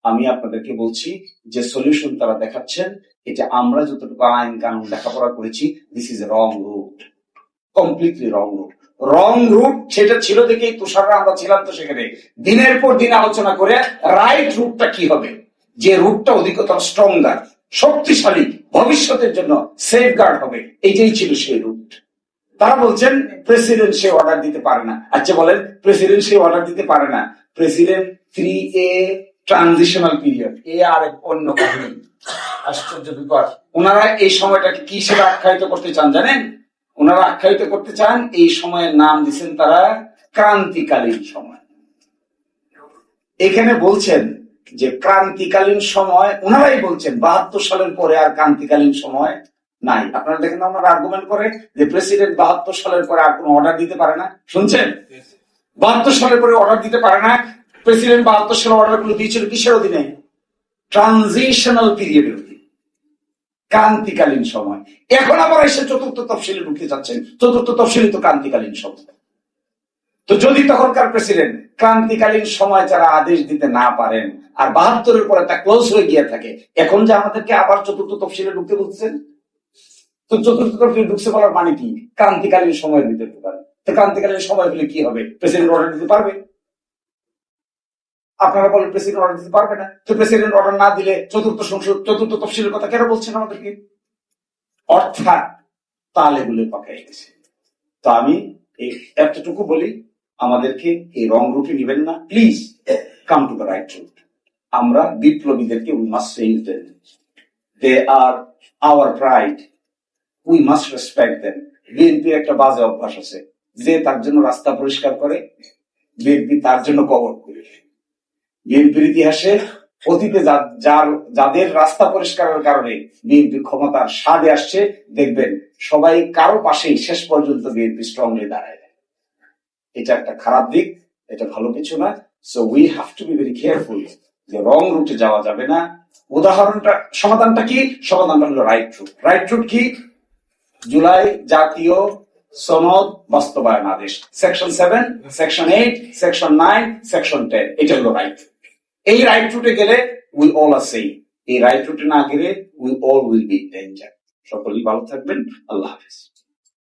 আমি আপনাদেরকে বলছি যে সলিউশন তারা দেখাচ্ছেন, এটা আমরা যতটুকু আইন কানুন লেখাপড়া করেছি, this is a wrong route, completely wrong route. Wrong route সেটা ছিল দেখেই তুষাররা আমরা ছিলাম তো সেখানে দিনের পর দিন আলোচনা করে রাইট রুটটা কি হবে, যে রুটটা অধিকতর স্ট্রঙ্গার, শক্তিশালী, ভবিষ্যতের জন্য সেফগার্ড হবে, এইটাই ছিল সেই রুট। তারা বলছেন প্রেসিডেন্ট সে অর্ডার দিতে পারে না। আচ্ছা বলেন, প্রেসিডেন্ট সে অর্ডার দিতে পারে না, প্রেসিডেন্ট 3A ট্রানজিশনাল পিরিয়ড, এ আর অন্য কাহিনী। আশ্চর্য ব্যাপার, ওনারা এই সময়টাকে কি হিসেবে আখ্যায়িত করতে চান জানেন? ওনারা আখ্যায়িত করতে চান এই সময়ের নাম দিচ্ছেন তারা ক্রান্তিকালীন সময়। এখানে বলছেন যে ক্রান্তিকালীন সময়, ওনারাই বলছেন 72 সালের পরে আর ক্রান্তিকালীন সময় নাই। আপনারা দেখেন ওনারা আর্গুমেন্ট করে যে প্রেসিডেন্ট 72 সালের পরে আর কোন অর্ডার দিতে পারে না। শুনছেন, 72 সালের পরে অর্ডার দিতে পারে না। প্রেসিডেন্ট 72 সালের অর্ডার গুলো দিয়েছিল কিসের অধীনে? ট্রানজিশনাল পিরিয়ডের অধীনে, ক্রান্তিকালীন সময়। এখন আবার এসে চতুর্থ তফসিলে ঢুকতে যাচ্ছেন, চতুর্থ তফসিলে তো ক্রান্তিকালীন সময়। তো যদি তখনকার প্রেসিডেন্ট ক্রান্তিকালীন সময় যারা আদেশ দিতে না পারেন আর 72-এর পরে তা ক্লোজ হয়ে গিয়ে থাকে, এখন যে আমাদেরকে আবার চতুর্থ তফসিলে ঢুকতে বলছেন, তো চতুর্থ তফসিলে ঢুকছে বলার মানে কি? ক্রান্তিকালীন সময় দিতে পারে। তো ক্রান্তিকালীন সময় হলে কি হবে? প্রেসিডেন্ট অর্ডার দিতে পারবে? আপনারা বলেন প্রেসিডেন্ট অর্ডার দিতে পারবে না। তো প্রেসিডেন্ট অর্ডার না দিলে চতুর্থ সংসদ চতুর্থ তফসিলের কথা কেন বলছেন আমাদেরকে? অর্থাৎ তালে গুলো পাকাই গেছে। তো আমি এই এতটুকু বলি, আমাদেরকে এই রং রুটে নিবেন না, please come to the right route. আমরা বিপ্লবীদেরকে we must save them, they are our pride, we must respect them. বিএনপির একটা বাজে অভ্যাস আছে, যে তার জন্য রাস্তা পরিষ্কার করে বিএনপি তার জন্য কবর করে। বিএনপির ইতিহাসে অতীতে যাদের রাস্তা পরিষ্কারের কারণে বিএনপি ক্ষমতার স্বাদে আসছে, দেখবেন সবাই কারো পাশেই শেষ পর্যন্ত বিএনপি স্ট্রংলি দাঁড়ায়। এটা একটা খারাপ দিক, এটা ভালো কিছু না। So we have to be very careful যে রং রুটে যাওয়া যাবে না। উদাহরণটা, সমাধানটা কি? সমাধানটা হলো রাইট রুট। রাইট রুট কি? জুলাই জাতীয় সনদ বাস্তবায়ন আদেশ, সেকশন 7, সেকশন 8, সেকশন 9, সেকশন 10, এটা হলো রাইট রুট। এই রাইট রুটে গেলে উই অল আর সেফ। এই রাইট রুটে না গেলে we all will be in danger. সকলেই ভালো থাকবেন। আল্লাহ হাফেজ।